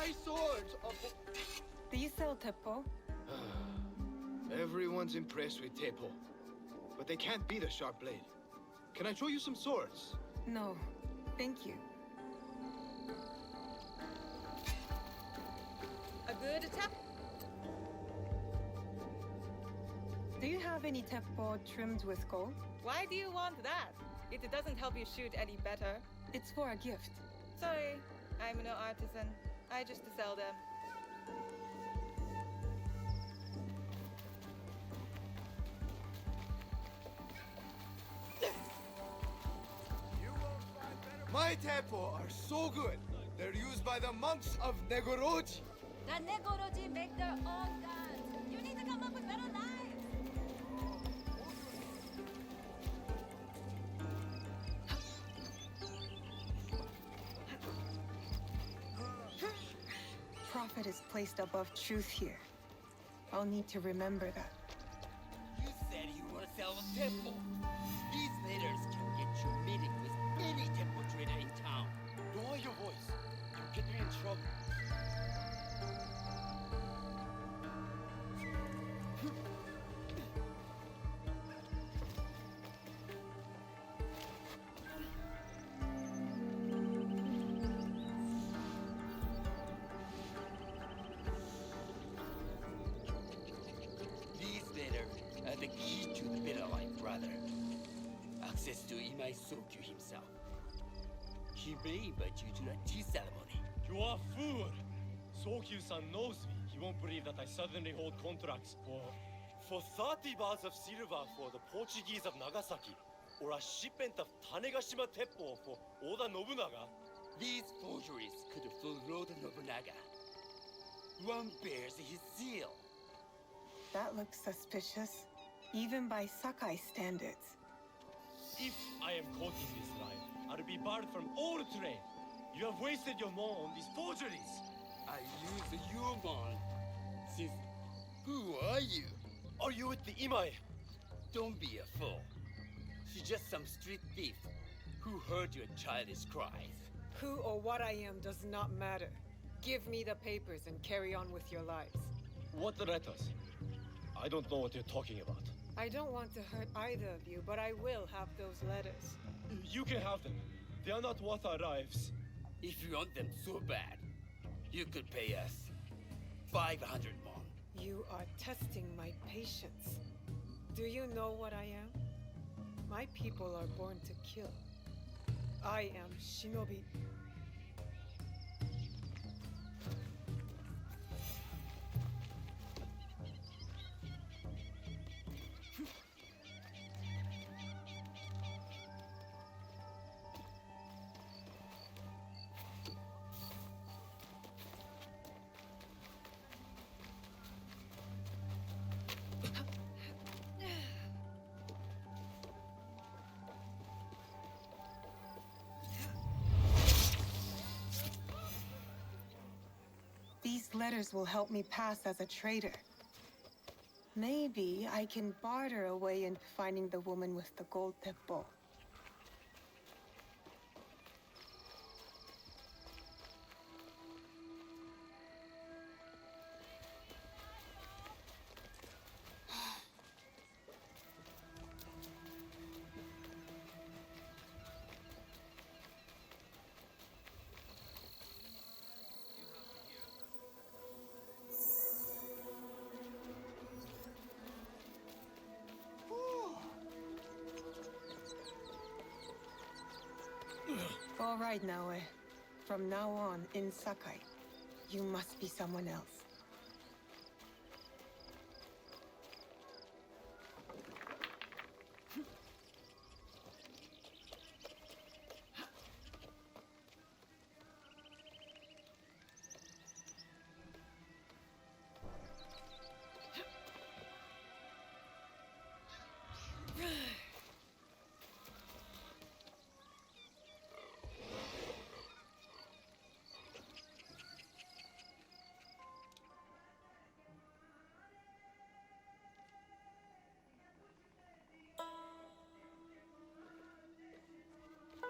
my swords are for... Do you sell Teppo? Everyone's impressed with Teppo, but they can't beat a sharp blade. Can I show you some swords? No, thank you. A good tap. Do you have any Teppo trimmed with gold? Why do you want that? It doesn't help you shoot any better. It's for a gift. Sorry, I'm no artisan. I just sell them. My Teppo are so good. They're used by the monks of Negoroji. The Negoroji make their own guns. You need to come up with better knives. Profit is placed above truth here. I'll need to remember that. You said you were selling Teppo. These letters can get you meeting with any Teppo trader in town. Lower your voice. You'll get me in trouble. The key to the better life, brother. Access to Imai Sokyu himself. He may invite you to the tea ceremony. You are a fool! Sokyu-san knows me. He won't believe that I suddenly hold contracts for 30 bars of silver for the Portuguese of Nagasaki, or a shipment of Tanegashima Teppo for Oda Nobunaga. These forgeries could fool Lord Nobunaga. One bears his seal. That looks suspicious, even by Sakai standards. If I am caught in this lie, I'll be barred from all trade. You have wasted your mon on these forgeries. I use the human. Since who are you? Are you with the Imai? Don't be a fool. She's just some street thief who heard your childish cries. Who or what I am does not matter. Give me the papers and carry on with your lives. What letters? I don't know what you're talking about. I don't want to hurt either of you, but I will have those letters. You can have them. They are not worth our lives. If you want them so bad, you could pay us 500 mon. You are testing my patience. Do you know what I am? My people are born to kill. I am Shinobi. These letters will help me pass as a trader. Maybe I can barter a way into finding the woman with the gold Teppo. All right, Naoe. From now on, in Sakai, you must be someone else.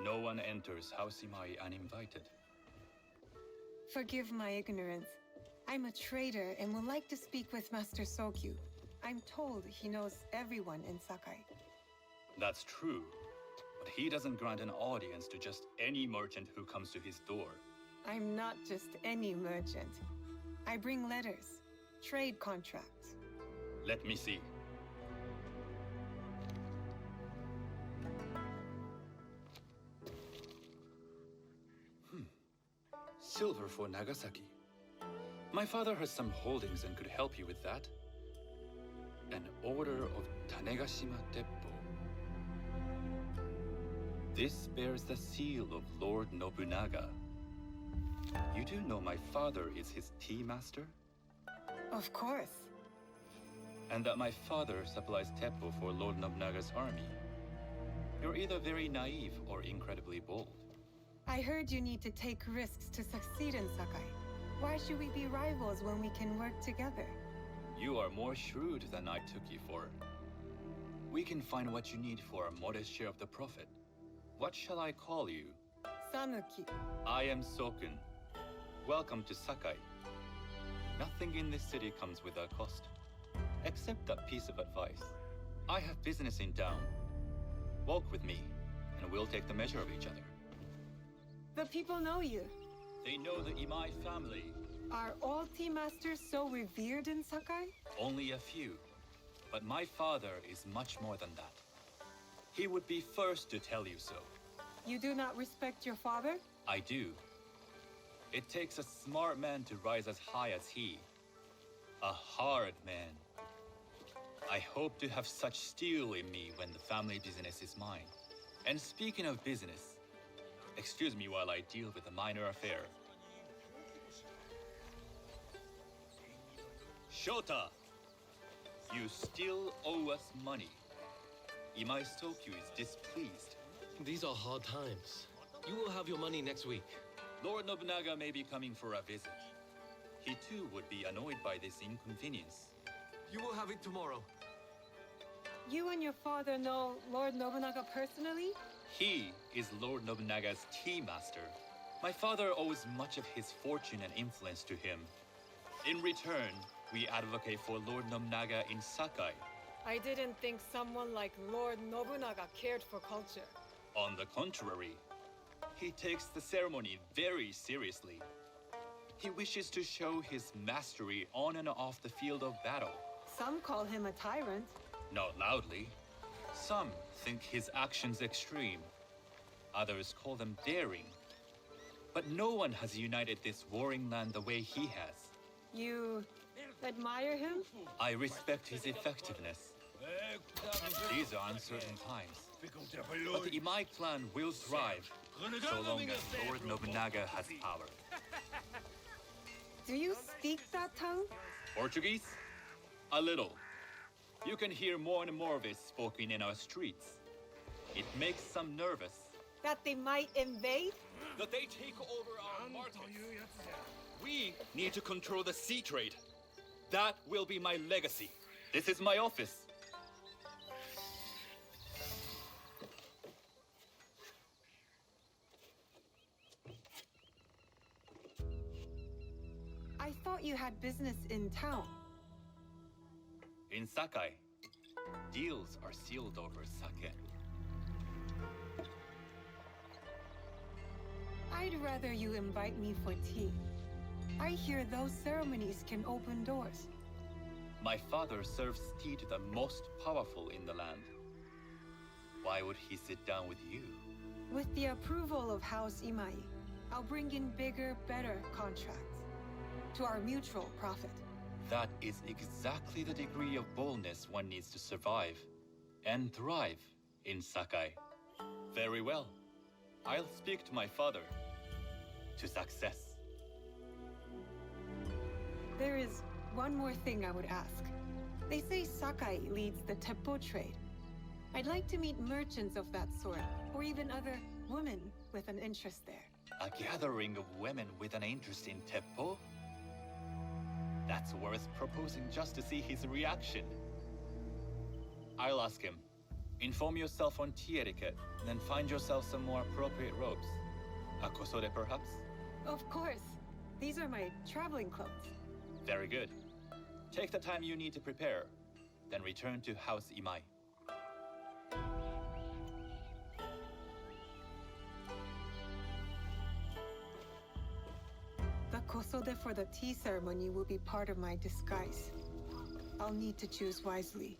No one enters House Imai uninvited. Forgive my ignorance. I'm a trader and would like to speak with Master Sokyu. I'm told he knows everyone in Sakai. That's true. But he doesn't grant an audience to just any merchant who comes to his door. I'm not just any merchant. I bring letters, trade contracts. Let me see. Silver for Nagasaki. My father has some holdings and could help you with that. An order of Tanegashima Teppo. This bears the seal of Lord Nobunaga. You do know my father is his tea master? Of course. And that my father supplies Teppo for Lord Nobunaga's army. You're either very naive or incredibly bold. I heard you need to take risks to succeed in Sakai. Why should we be rivals when we can work together? You are more shrewd than I took you for. We can find what you need for a modest share of the profit. What shall I call you? Sanuki. I am Sokun. Welcome to Sakai. Nothing in this city comes without cost. Except that piece of advice. I have business in town. Walk with me, and we'll take the measure of each other. The people know you. They know the Imai family. Are all tea masters so revered in Sakai? Only a few. But my father is much more than that. He would be first to tell you so. You do not respect your father? I do. It takes a smart man to rise as high as he. A hard man. I hope to have such steel in me when the family business is mine. And speaking of business, excuse me while I deal with a minor affair. Shota! You still owe us money. Imai Sokyu is displeased. These are hard times. You will have your money next week. Lord Nobunaga may be coming for a visit. He too would be annoyed by this inconvenience. You will have it tomorrow. You and your father know Lord Nobunaga personally? He is Lord Nobunaga's tea master. My father owes much of his fortune and influence to him. In return, we advocate for Lord Nobunaga in Sakai. I didn't think someone like Lord Nobunaga cared for culture. On the contrary, he takes the ceremony very seriously. He wishes to show his mastery on and off the field of battle. Some call him a tyrant. Not loudly. Some think his actions extreme. Others call them daring. But no one has united this warring land the way he has. You admire him? I respect his effectiveness. These are uncertain times. But the Imai clan will thrive, so long as Lord Nobunaga has power. Do you speak that tongue? Portuguese? A little. You can hear more and more of it spoken in our streets. It makes some nervous. That they might invade? That they take over our markets. We need to control the sea trade. That will be my legacy. This is my office. I thought you had business in town. In Sakai, deals are sealed over sake. I'd rather you invite me for tea. I hear those ceremonies can open doors. My father serves tea to the most powerful in the land. Why would he sit down with you? With the approval of House Imai, I'll bring in bigger, better contracts. To our mutual profit. That is exactly the degree of boldness one needs to survive and thrive in Sakai. Very well. I'll speak to my father. To success. There is one more thing I would ask. They say Sakai leads the Teppo trade. I'd like to meet merchants of that sort, or even other women with an interest there. A gathering of women with an interest in Teppo? That's worth proposing just to see his reaction. I'll ask him. Inform yourself on tea etiquette, then find yourself some more appropriate robes. A kosode, perhaps? Of course. These are my traveling clothes. Very good. Take the time you need to prepare, then return to House Imai. The kosode for the tea ceremony will be part of my disguise. I'll need to choose wisely.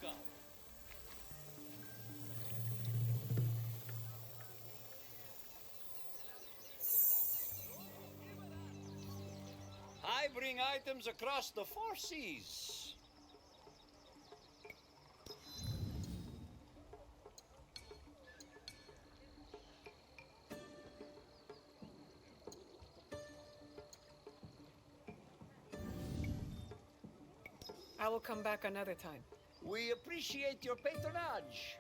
Welcome. I bring items across the 4 seas. I will come back another time. We appreciate your patronage.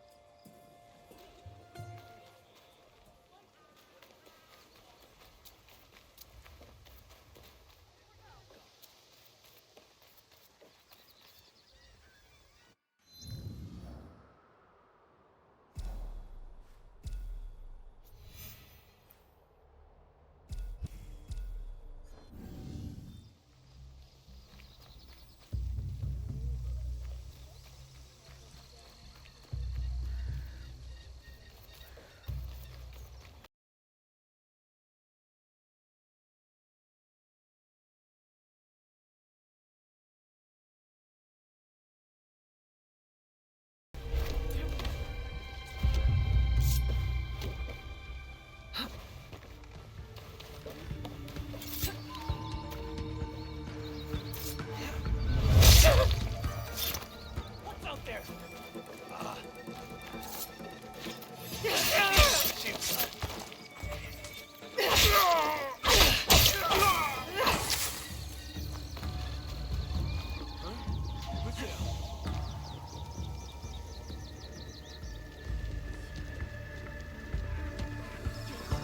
What's out there?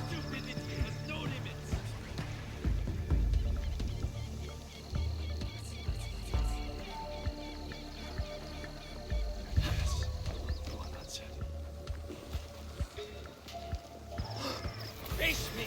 Stupidity has no limits. Face me.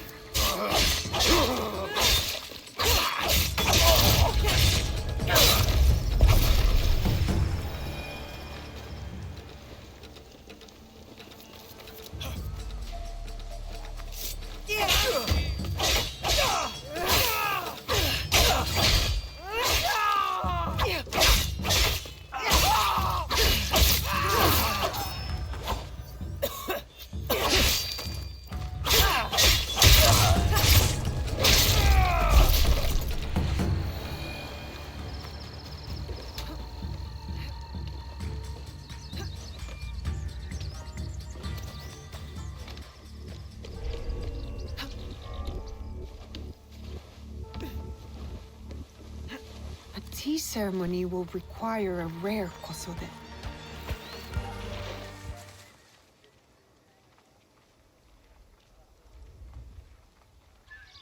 A tea ceremony will require a rare kosode.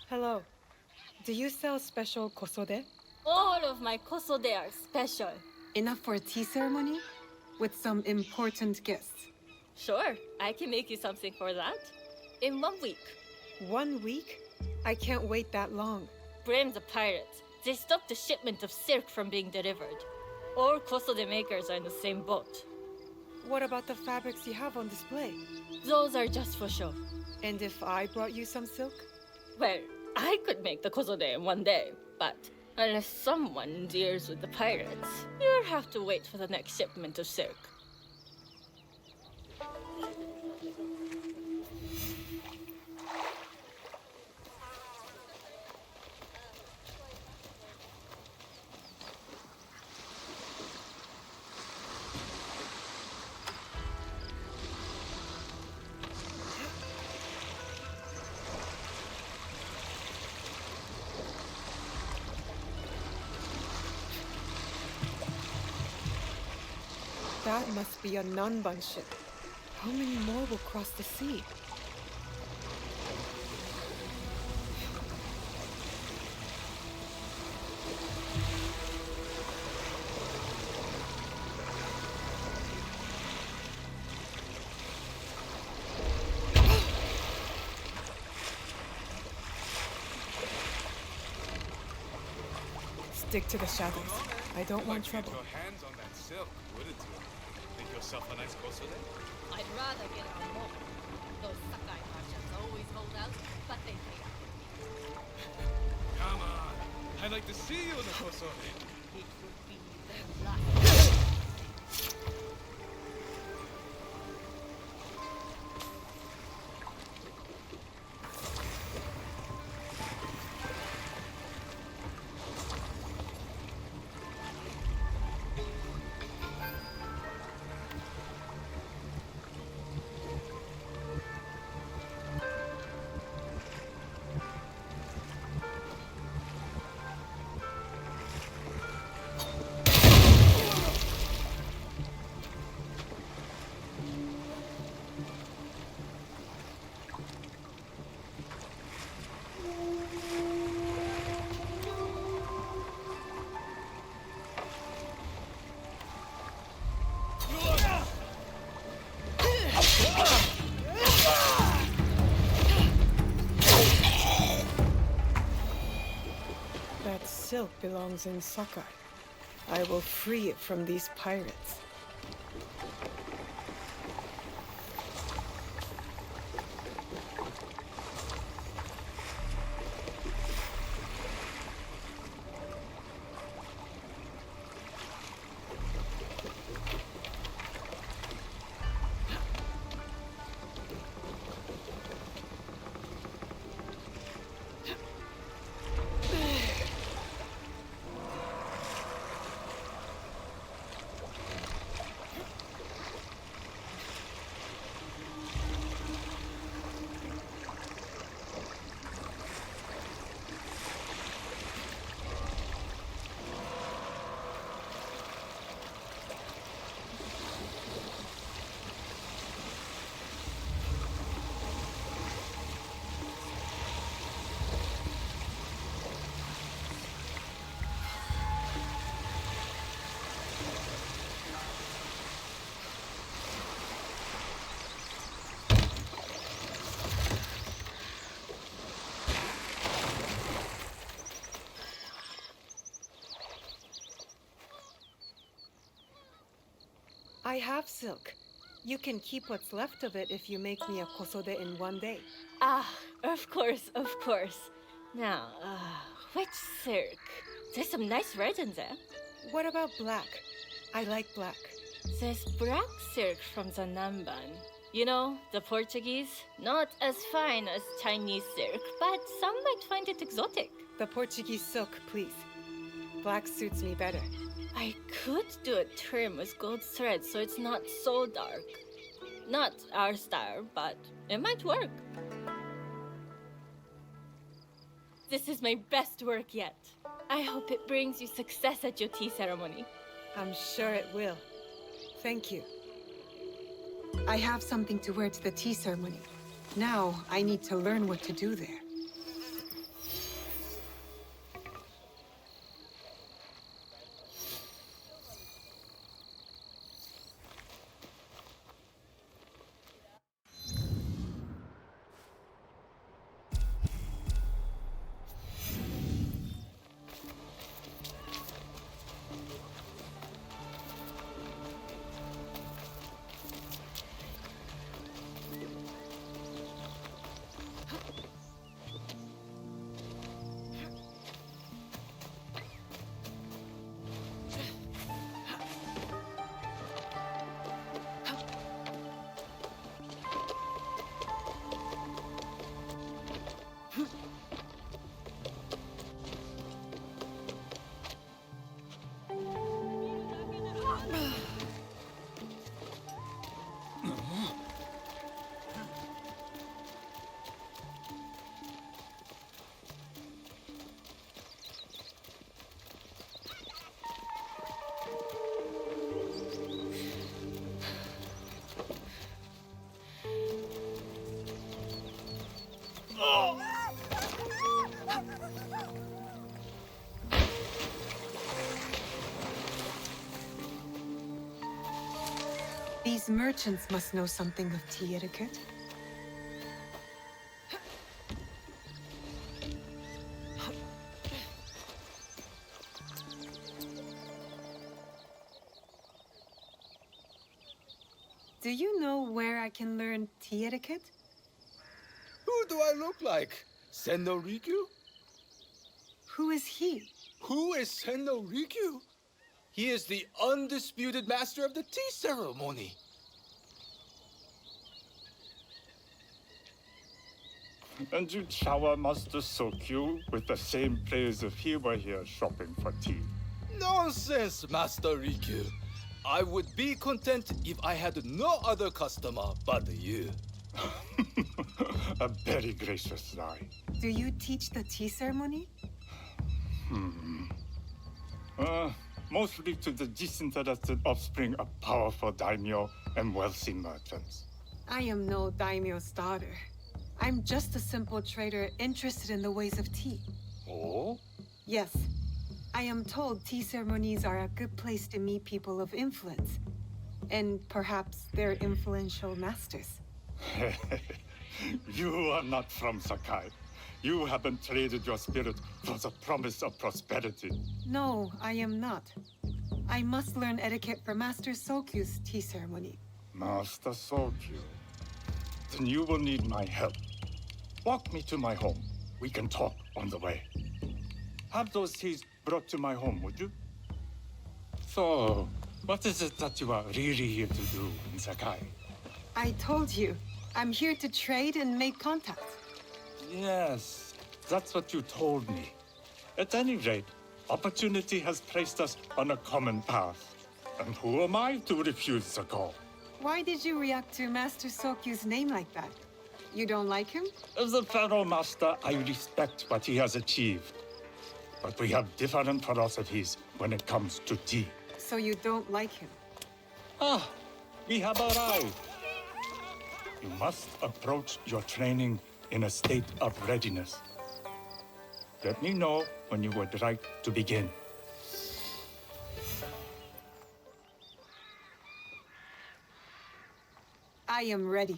Hello. Do you sell special kosode? All of my kosode are special. Enough for a tea ceremony? With some important guests. Sure, I can make you something for that. In 1 week. 1 week? I can't wait that long. Blame the pirates. They stopped the shipment of silk from being delivered. All kosode makers are in the same boat. What about the fabrics you have on display? Those are just for show. And if I brought you some silk? Well, I could make the kosode in 1 day, but Unless someone deals with the pirates, you'll have to wait for the next shipment of silk. That must be a Nanban ship. How many more will cross the sea? Stick to the shadows. I don't want trouble. Your hands on that silk, wouldn't you? Make yourself a nice kosode? I'd rather get on more. Those Sakai merchants always hold out, but they pay up. Come on. I'd like to see you in the kosode. It would be the last. That silk belongs in Sakai. I will free it from these pirates. I have silk. You can keep what's left of it if you make me a kosode in one day. Ah, of course, of course. Now, which silk? There's some nice red in there. What about black? I like black. There's black silk from the Namban. You know, the Portuguese. Not as fine as Chinese silk, but some might find it exotic. The Portuguese silk, please. Black suits me better. I could do a trim with gold thread so it's not so dark. Not our style, but it might work. This is my best work yet. I hope it brings you success at your tea ceremony. I'm sure it will. Thank you. I have something to wear to the tea ceremony. Now, I need to learn what to do there. These merchants must know something of tea etiquette. Do you know where I can learn tea etiquette? Who do I look like? Senno Rikyu? Who is he? Who is Senno Rikyu? He is the undisputed master of the tea ceremony. And you'd shower Master Sokyu with the same praise if he were here shopping for tea. Nonsense, Master Rikyu. I would be content if I had no other customer but you. A very gracious lie. Do you teach the tea ceremony? Mostly to the disinterested offspring of powerful daimyo and wealthy merchants. I am no daimyo's daughter. I'm just a simple trader interested in the ways of tea. Oh? Yes. I am told tea ceremonies are a good place to meet people of influence. And perhaps their influential masters. You are not from Sakai. You haven't traded your spirit for the promise of prosperity. No, I am not. I must learn etiquette for Master Sokyu's tea ceremony. Master Sokyu. Then you will need my help. Walk me to my home. We can talk on the way. Have those teas brought to my home, would you? So, what is it that you are really here to do in Sakai? I told you, I'm here to trade and make contacts. Yes, that's what you told me. At any rate, opportunity has placed us on a common path. And who am I to refuse the call? Why did you react to Master Sokyu's name like that? You don't like him? As a Pharaoh Master, I respect what he has achieved. But we have different philosophies when it comes to tea. So you don't like him? Ah, we have arrived. You must approach your training in a state of readiness. Let me know when you would like to begin. I am ready.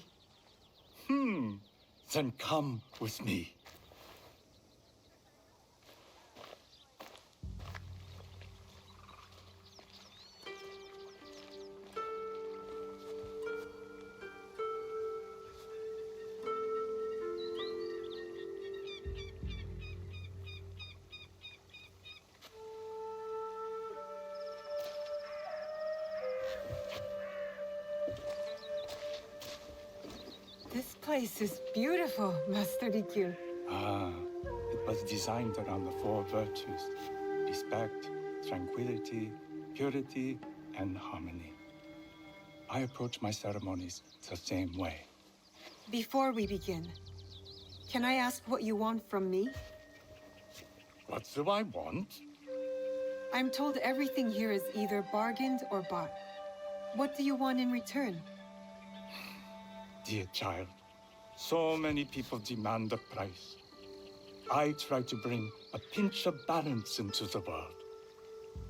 Then come with me. This place is beautiful, Master Rikyu. It was designed around the four virtues: respect, tranquility, purity, and harmony. I approach my ceremonies the same way. Before we begin, can I ask what you want from me? What do I want? I'm told everything here is either bargained or bought. What do you want in return? Dear child, so many people demand a price. I try to bring a pinch of balance into the world.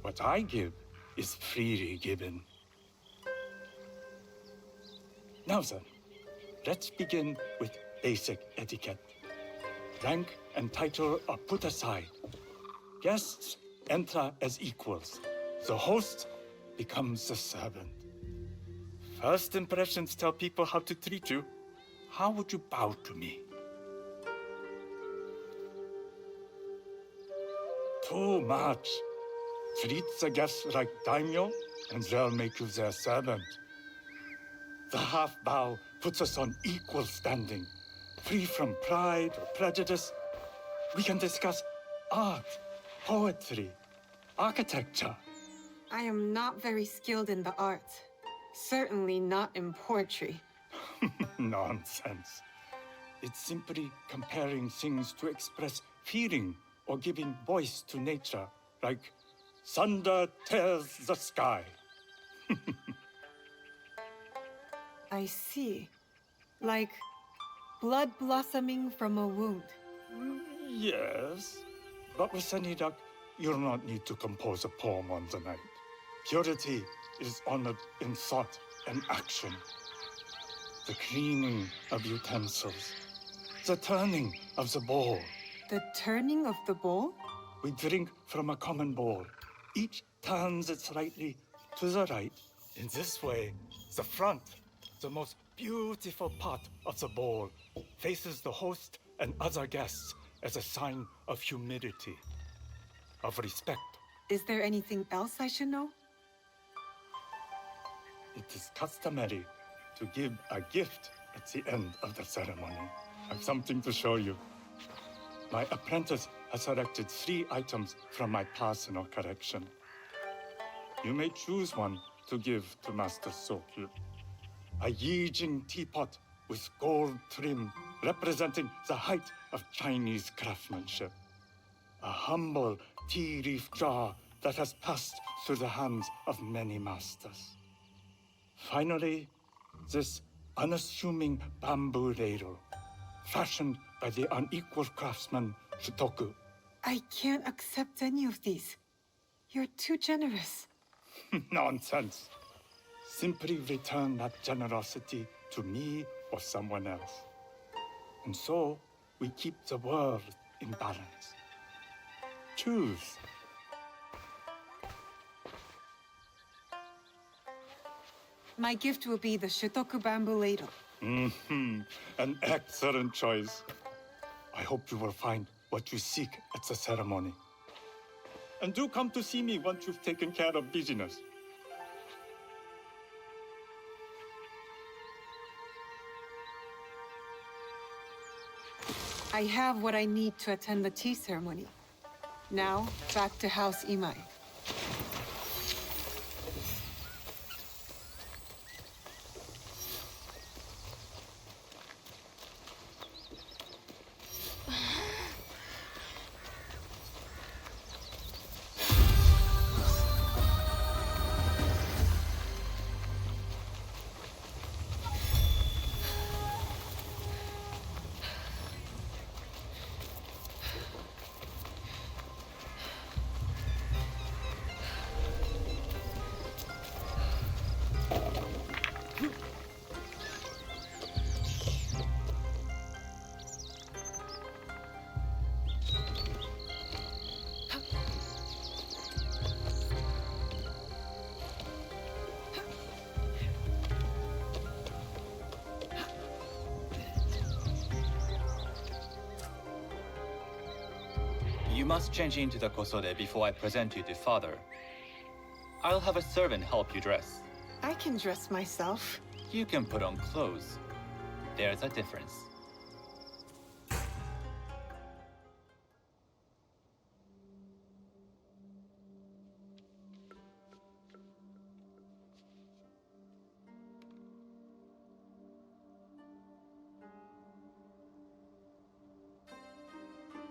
What I give is freely given. Now then, let's begin with basic etiquette. Rank and title are put aside. Guests enter as equals. The host becomes the servant. First impressions tell people how to treat you. How would you bow to me? Too much. Treat the guests like daimyo, and they'll make you their servant. The half bow puts us on equal standing, free from pride or prejudice. We can discuss art, poetry, architecture. I am not very skilled in the arts. Certainly not in poetry. Nonsense. It's simply comparing things to express feeling or giving voice to nature, like thunder tears the sky. I see. Like blood blossoming from a wound. Yes, but with any luck, you'll not need to compose a poem on the night. Purity is honored in thought and action. The cleaning of utensils. The turning of the bowl. The turning of the bowl? We drink from a common bowl. Each turns it slightly to the right. In this way, the front, the most beautiful part of the bowl, faces the host and other guests as a sign of humility, of respect. Is there anything else I should know? It is customary to give a gift at the end of the ceremony. I've something to show you. My apprentice has selected 3 items from my personal collection. You may choose one to give to Master Sokyu. A Yijing teapot with gold trim representing the height of Chinese craftsmanship. A humble tea leaf jar that has passed through the hands of many masters. Finally, this unassuming bamboo ladle, fashioned by the unequal craftsman Shutoku. I can't accept any of these. You're too generous. Nonsense. Simply return that generosity to me or someone else. And so, we keep the world in balance. Choose. My gift will be the Shutoku bamboo ladle. An excellent choice. I hope you will find what you seek at the ceremony. And do come to see me once you've taken care of business. I have what I need to attend the tea ceremony. Now, back to House Imai. You must change into the kosode before I present you to father. I'll have a servant help you dress. I can dress myself. You can put on clothes. There's a difference.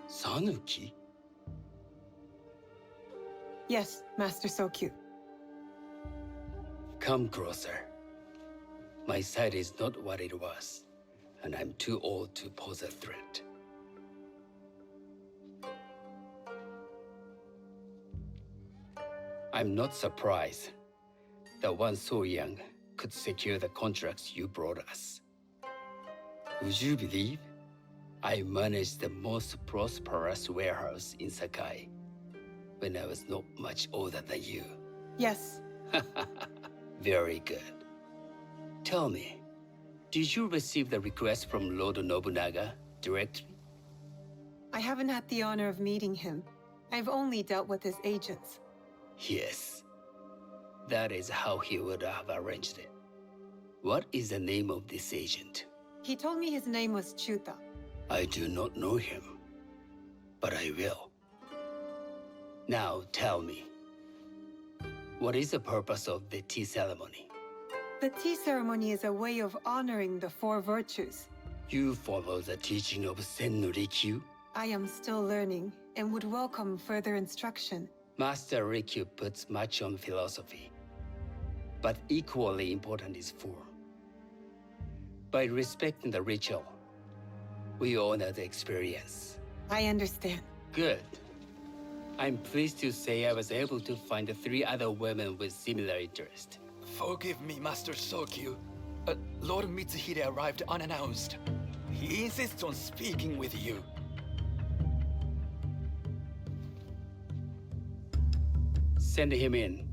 Sanuki? Yes, Master Sokyu. Come closer. My sight is not what it was, and I'm too old to pose a threat. I'm not surprised that one so young could secure the contracts you brought us. Would you believe I managed the most prosperous warehouse in Sakai when I was not much older than you? Yes. Very good. Tell me, did you receive the request from Lord Nobunaga directly? I haven't had the honor of meeting him. I've only dealt with his agents. Yes. That is how he would have arranged it. What is the name of this agent? He told me his name was Chuta. I do not know him, but I will. Now tell me, what is the purpose of the tea ceremony? The tea ceremony is a way of honoring the 4 virtues. You follow the teaching of Sen no Rikyu? I am still learning and would welcome further instruction. Master Rikyu puts much on philosophy, but equally important is form. By respecting the ritual, we honor the experience. I understand. Good. I'm pleased to say I was able to find 3 other women with similar interest. Forgive me, Master Sokyu. Lord Mitsuhide arrived unannounced. He insists on speaking with you. Send him in.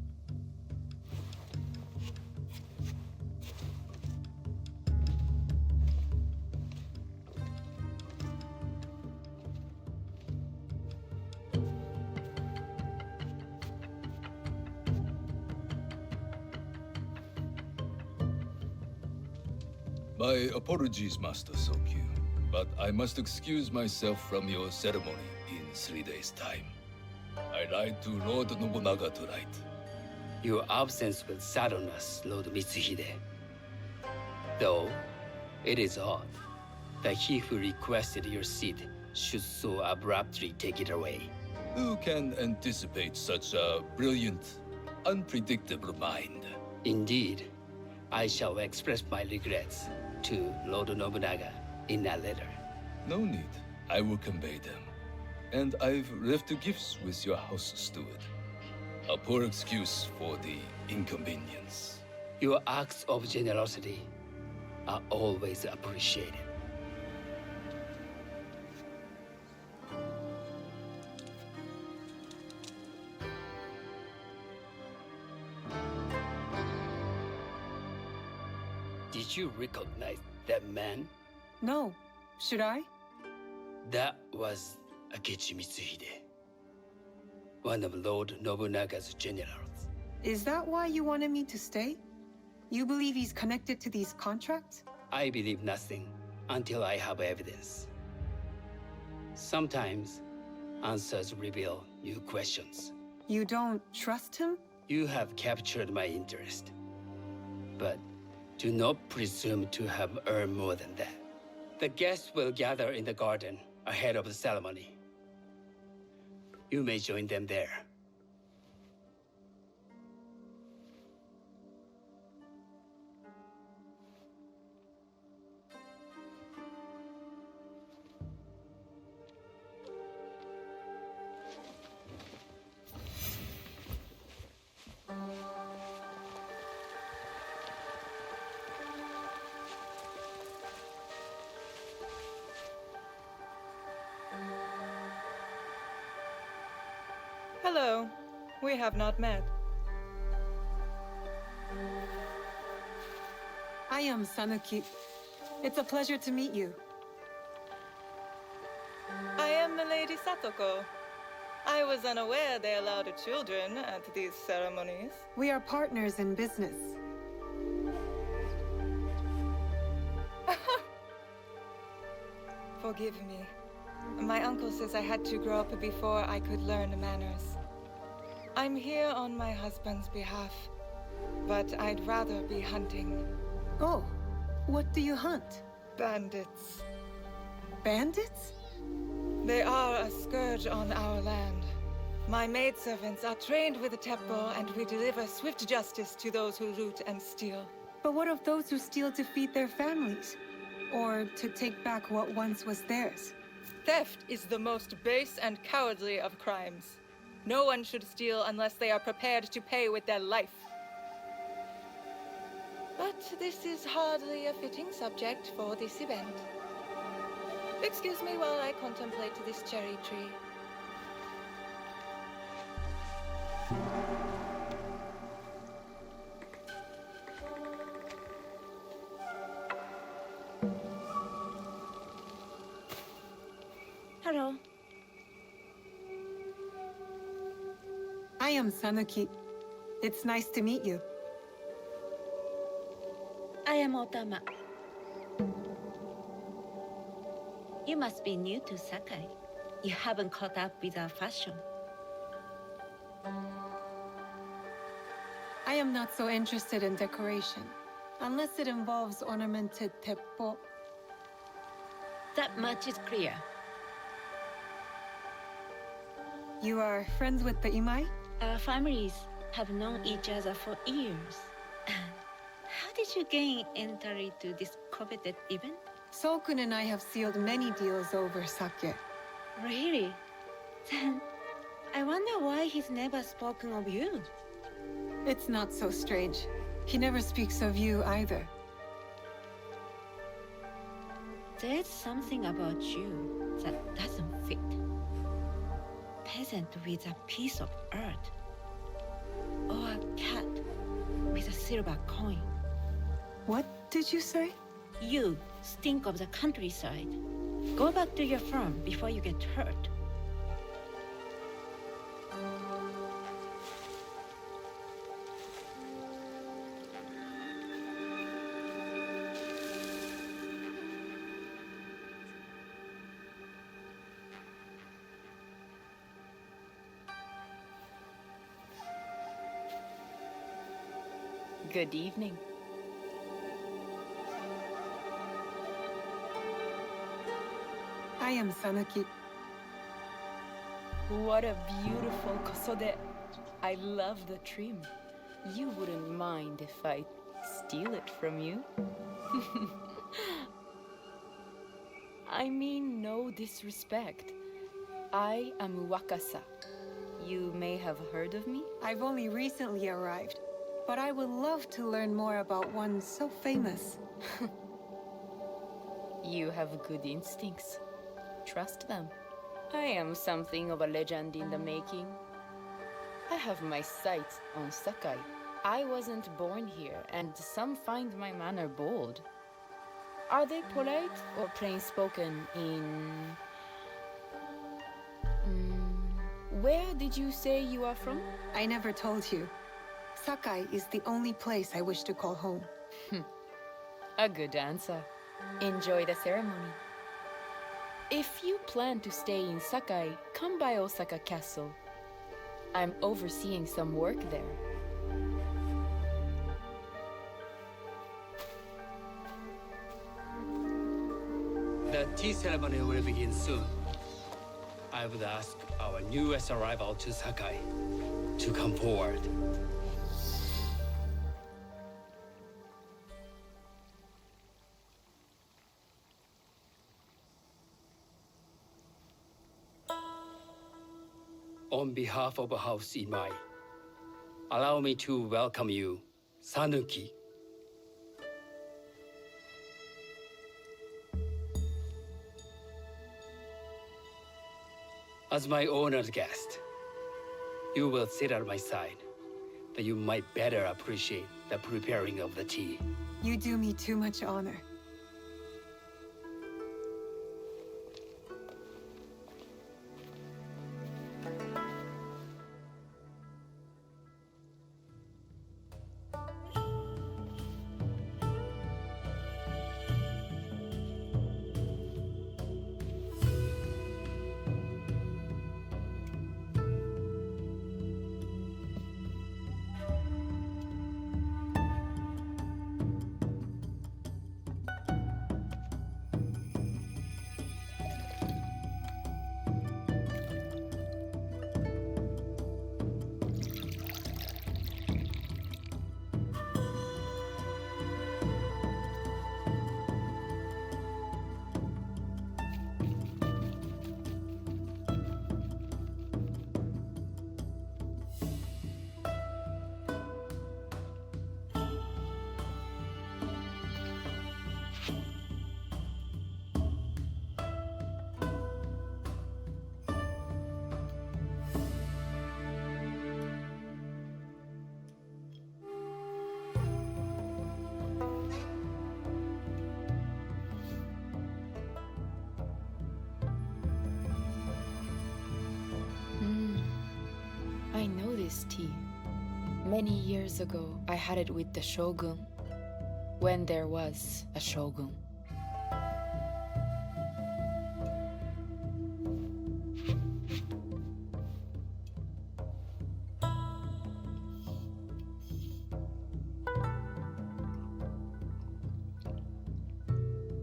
My apologies, Master Sokyu, but I must excuse myself from your ceremony in 3 days' time. I lied to Lord Nobunaga tonight. Your absence will sadden us, Lord Mitsuhide. Though, it is odd that he who requested your seat should so abruptly take it away. Who can anticipate such a brilliant, unpredictable mind? Indeed, I shall express my regrets to Lord Nobunaga in a letter. No need. I will convey them. And I've left the gifts with your house steward. A poor excuse for the inconvenience. Your acts of generosity are always appreciated. Did you recognize that man? No. Should I? That was Akechi Mitsuhide, one of Lord Nobunaga's generals. Is that why you wanted me to stay? You believe he's connected to these contracts? I believe nothing until I have evidence. Sometimes, answers reveal new questions. You don't trust him? You have captured my interest. But do not presume to have earned more than that. The guests will gather in the garden ahead of the ceremony. You may join them there. Hello. We have not met. I am Sanuki. It's a pleasure to meet you. I am Milady Satoko. I was unaware they allowed children at these ceremonies. We are partners in business. Forgive me. My uncle says I had to grow up before I could learn manners. I'm here on my husband's behalf, but I'd rather be hunting. Oh, what do you hunt? Bandits. Bandits? They are a scourge on our land. My maidservants are trained with the Teppo, and we deliver swift justice to those who loot and steal. But what of those who steal to feed their families? Or to take back what once was theirs? Theft is the most base and cowardly of crimes. No one should steal unless they are prepared to pay with their life. But this is hardly a fitting subject for this event. Excuse me while I contemplate this cherry tree. Hello. I am Sanuki. It's nice to meet you. I am Otama. You must be new to Sakai. You haven't caught up with our fashion. I am not so interested in decoration, unless it involves ornamented teppo. That much is clear. You are friends with the Imai? Our families have known each other for years. How did you gain entry to this coveted event? Sokun and I have sealed many deals over sake. Really? Then I wonder why he's never spoken of you. It's not so strange. He never speaks of you either. There's something about you that doesn't fit. Peasant with a piece of earth. Or a cat with a silver coin. What did you say? You stink of the countryside. Go back to your farm before you get hurt. Good evening. I am Sanuki. What a beautiful kosode. I love the trim. You wouldn't mind if I steal it from you? I mean no disrespect. I am Wakasa. You may have heard of me? I've only recently arrived, but I would love to learn more about one so famous. You have good instincts. Trust them. I am something of a legend in the making. I have my sights on Sakai. I wasn't born here, and some find my manner bold. Are they polite or plain-spoken in... Where did you say you are from? I never told you. Sakai is the only place I wish to call home. A good answer. Enjoy the ceremony. If you plan to stay in Sakai, come by Osaka Castle. I'm overseeing some work there. The tea ceremony will begin soon. I would ask our newest arrival to Sakai to come forward. On behalf of House Imai, allow me to welcome you, Sanuki. As my honored guest, you will sit at my side, that you might better appreciate the preparing of the tea. You do me too much honor. I know this tea. Many years ago, I had it with the shogun, when there was a shogun.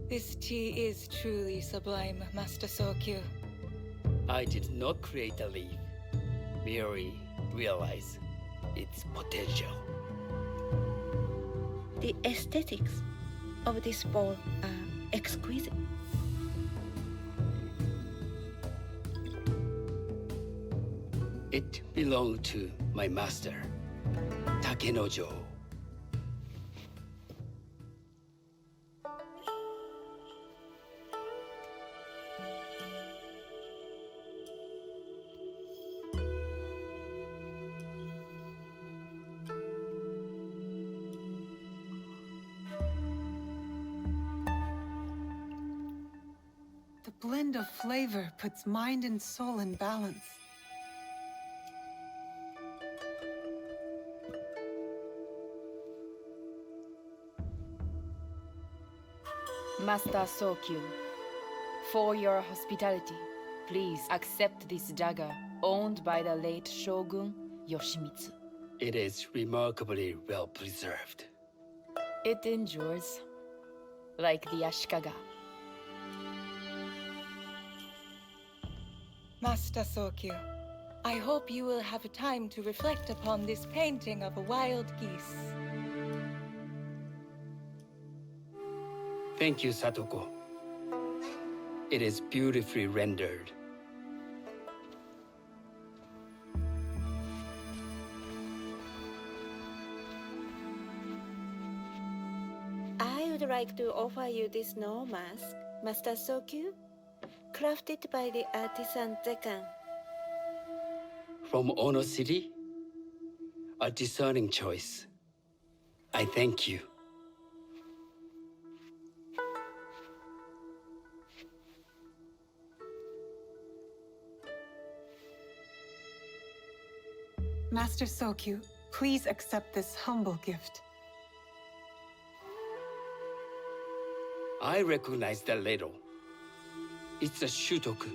This tea is truly sublime, Master Sokyu. I did not create the leaf, merely realize its potential. The aesthetics of this bowl are exquisite. It belonged to my master, Takenojo. blend of flavor puts mind and soul in balance. Master Sokyu, for your hospitality, please accept this dagger owned by the late Shogun Yoshimitsu. It is remarkably well preserved. It endures, like the Ashikaga. Master Sokyu, I hope you will have time to reflect upon this painting of a wild geese. Thank you, Satoko. It is beautifully rendered. I would like to offer you this snow mask, Master Sokyu, crafted by the artisan Zekan. From Ono City? A discerning choice. I thank you. Master Sokyu, please accept this humble gift. I recognize that ladle. It's a shutoku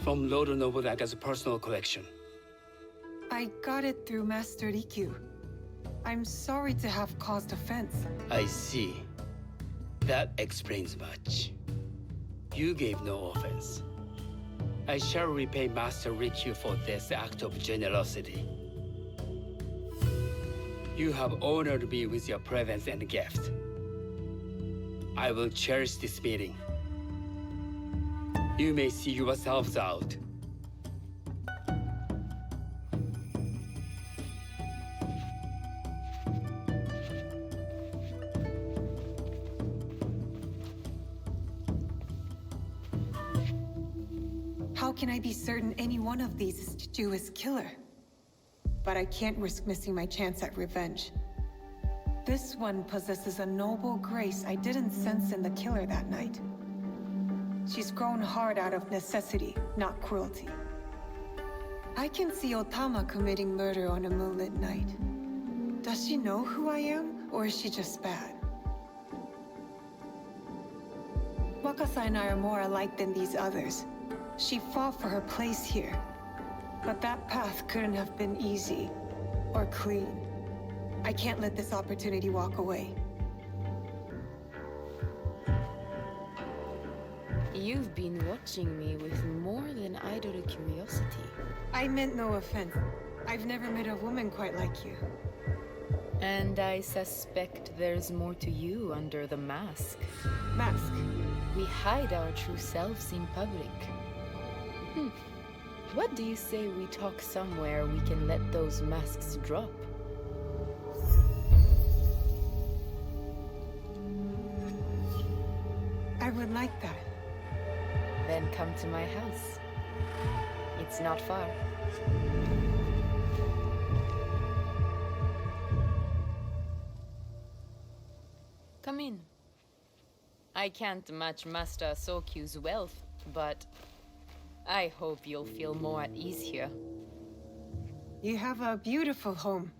from Lord Nobunaga's personal collection. I got it through Master Rikyu. I'm sorry to have caused offense. I see. That explains much. You gave no offense. I shall repay Master Rikyu for this act of generosity. You have honored me with your presence and gift. I will cherish this meeting. You may see yourselves out. How can I be certain any one of these is Chichua's killer? But I can't risk missing my chance at revenge. This one possesses a noble grace I didn't sense in the killer that night. She's grown hard out of necessity, not cruelty. I can see Otama committing murder on a moonlit night. Does she know who I am, or is she just bad? Wakasa and I are more alike than these others. She fought for her place here. But that path couldn't have been easy or clean. I can't let this opportunity walk away. You've been watching me with more than idle curiosity. I meant no offense. I've never met a woman quite like you. And I suspect there's more to you under the mask. Mask? We hide our true selves in public. What do you say we talk somewhere we can let those masks drop? I would like that. Then come to my house. It's not far. Come in. I can't match Master Sokyu's wealth, but I hope you'll feel more at ease here. You have a beautiful home.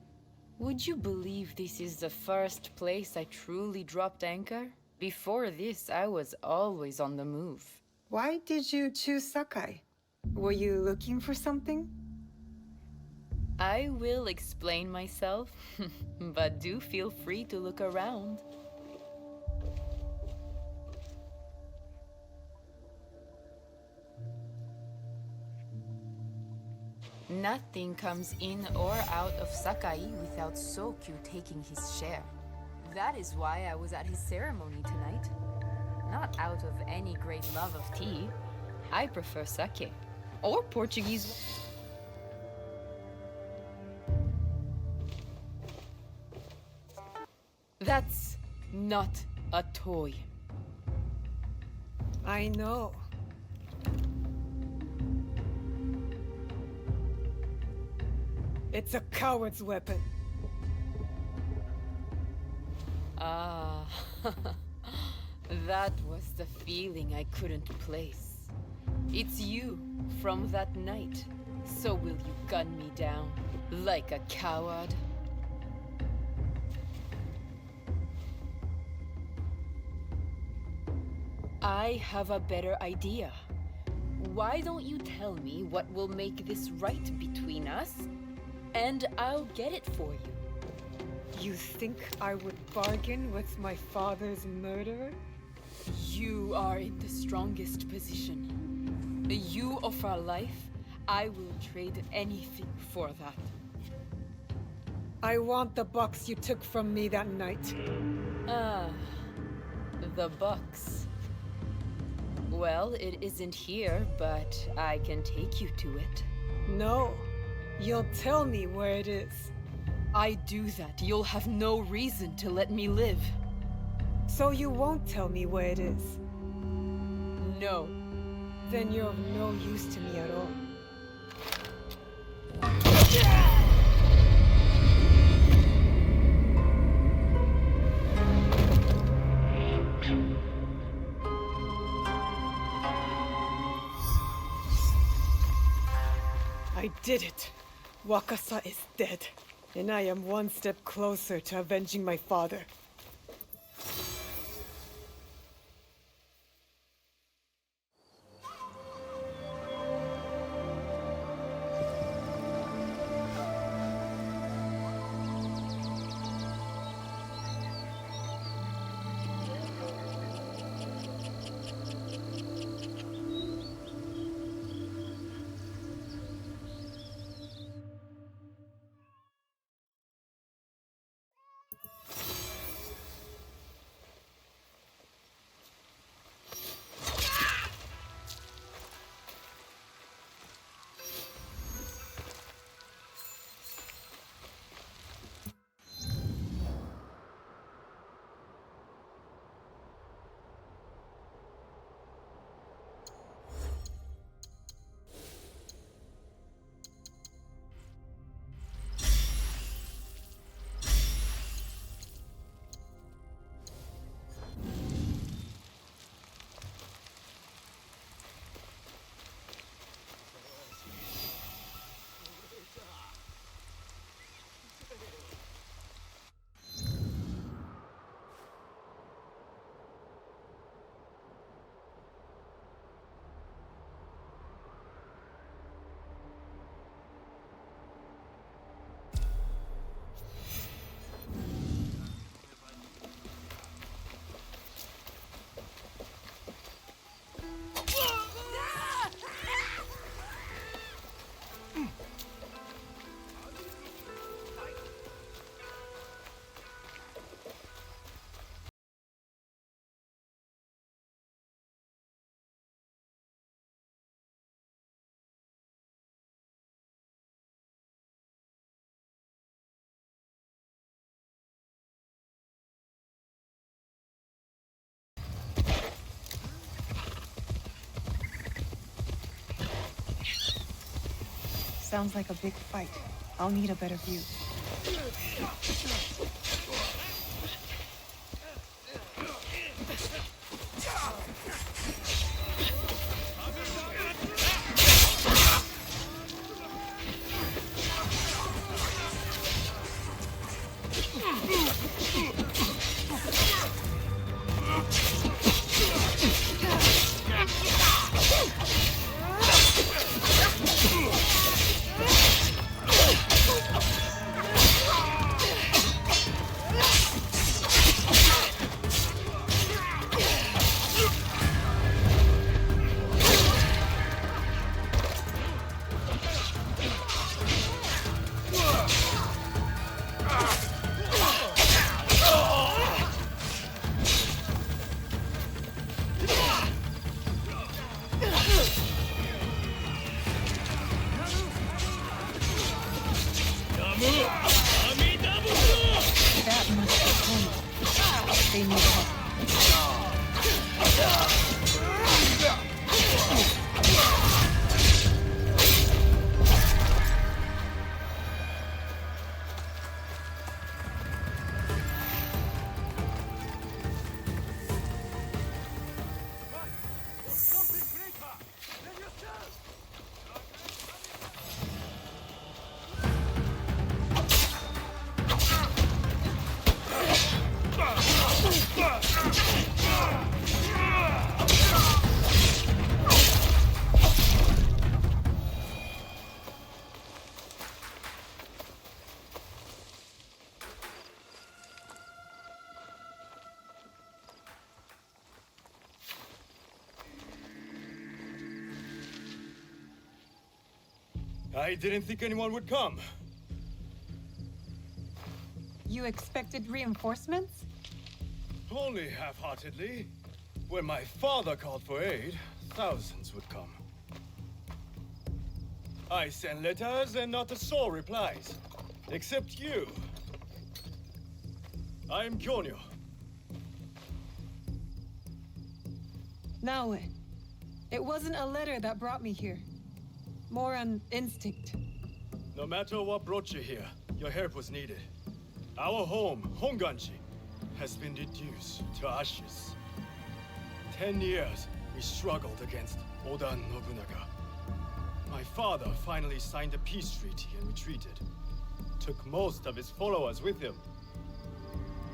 Would you believe this is the first place I truly dropped anchor? Before this, I was always on the move. Why did you choose Sakai? Were you looking for something? I will explain myself, but do feel free to look around. Nothing comes in or out of Sakai without Sokyu taking his share. That is why I was at his ceremony tonight. Not out of any great love of tea. I prefer sake. Or Portuguese. That's not a toy. I know. It's a coward's weapon. That was the feeling I couldn't place. It's you from that night. So will you gun me down like a coward? I have a better idea. Why don't you tell me what will make this right between us, and I'll get it for you. You think I would bargain with my father's murderer? You are in the strongest position. You offer life, I will trade anything for that. I want the box you took from me that night. Ah, the box. Well, it isn't here, but I can take you to it. No, you'll tell me where it is. I do that, you'll have no reason to let me live. So you won't tell me where it is? No. Then you're of no use to me at all. I did it. Wakasa is dead, and I am one step closer to avenging my father. Sounds like a big fight. I'll need a better view. I didn't think anyone would come. You expected reinforcements? Only half-heartedly. When my father called for aid, thousands would come. I send letters and not a soul replies. Except you. I'm Kyonyo. Naoe, it wasn't a letter that brought me here. More an instinct. No matter what brought you here, your help was needed. Our home, Honganji, has been reduced to ashes. 10 years, we struggled against Oda Nobunaga. My father finally signed a peace treaty and retreated. Took most of his followers with him.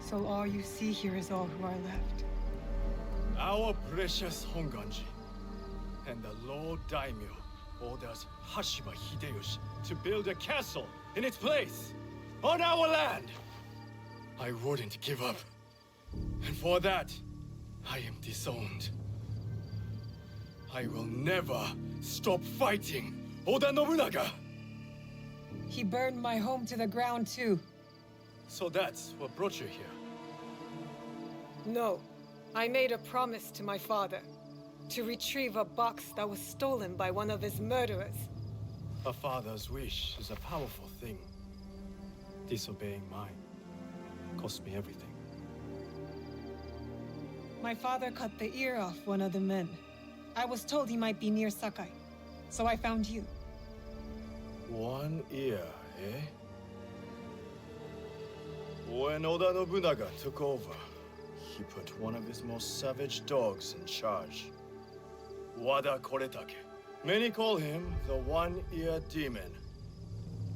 So all you see here is all who are left. Our precious Honganji. And the Lord Daimyo orders Hashima Hideyoshi to build a castle in its place, on our land! I wouldn't give up. And for that, I am disowned. I will never stop fighting Oda Nobunaga! He burned my home to the ground too. So that's what brought you here? No. I made a promise to my father. To retrieve a box that was stolen by one of his murderers. A father's wish is a powerful thing. Disobeying mine cost me everything. My father cut the ear off one of the men. I was told he might be near Sakai, so I found you. One ear, eh? When Oda Nobunaga took over, he put one of his most savage dogs in charge. Wada Koretake. Many call him the One-Ear Demon.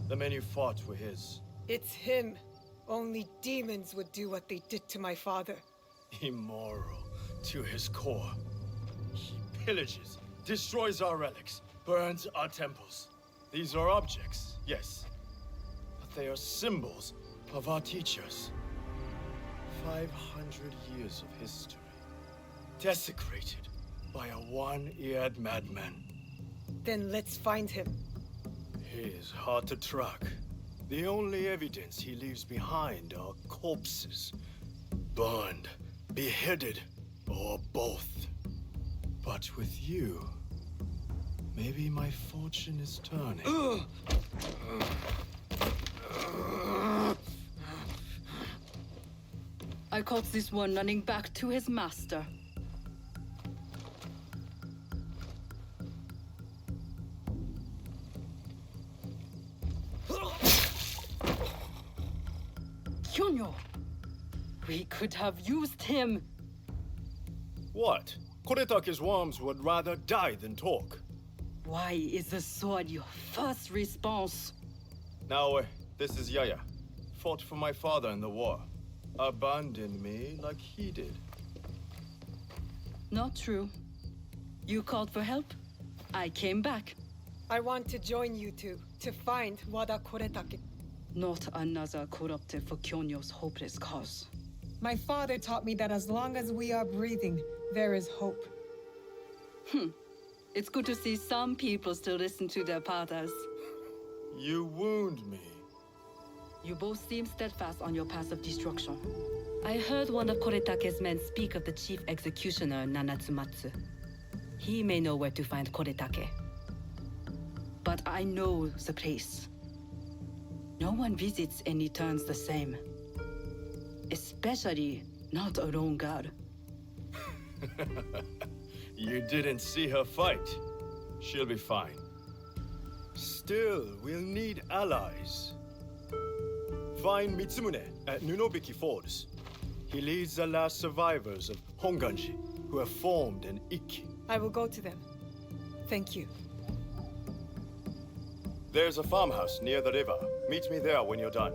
The men you fought were his. It's him. Only demons would do what they did to my father. Immoral to his core. He pillages, destroys our relics, burns our temples. These are objects, yes, but they are symbols of our teachers. 500 years of history, desecrated by a one-eared madman. Then let's find him. He is hard to track. The only evidence he leaves behind are corpses. Burned, beheaded, or both. But with you, maybe my fortune is turning. I caught this one running back to his master. Kyonyo! We could have used him! What? Koretake's worms would rather die than talk. Why is the sword your first response? Now, this is Yaya. Fought for my father in the war. Abandoned me like he did. Not true. You called for help. I came back. I want to join you two, to find Wada Koretake. Not another corrupted for Kyonyo's hopeless cause. My father taught me that as long as we are breathing, there is hope. It's good to see some people still listen to their fathers. You wound me. You both seem steadfast on your path of destruction. I heard one of Koretake's men speak of the chief executioner, Nanatsumatsu. He may know where to find Koretake. But I know the place. No one visits and returns the same. Especially not a lone guard. You didn't see her fight. She'll be fine. Still, we'll need allies. Find Mitsumune at Nunobiki Falls. He leads the last survivors of Honganji, who have formed an Ikki. I will go to them. Thank you. There's a farmhouse near the river. Meet me there when you're done.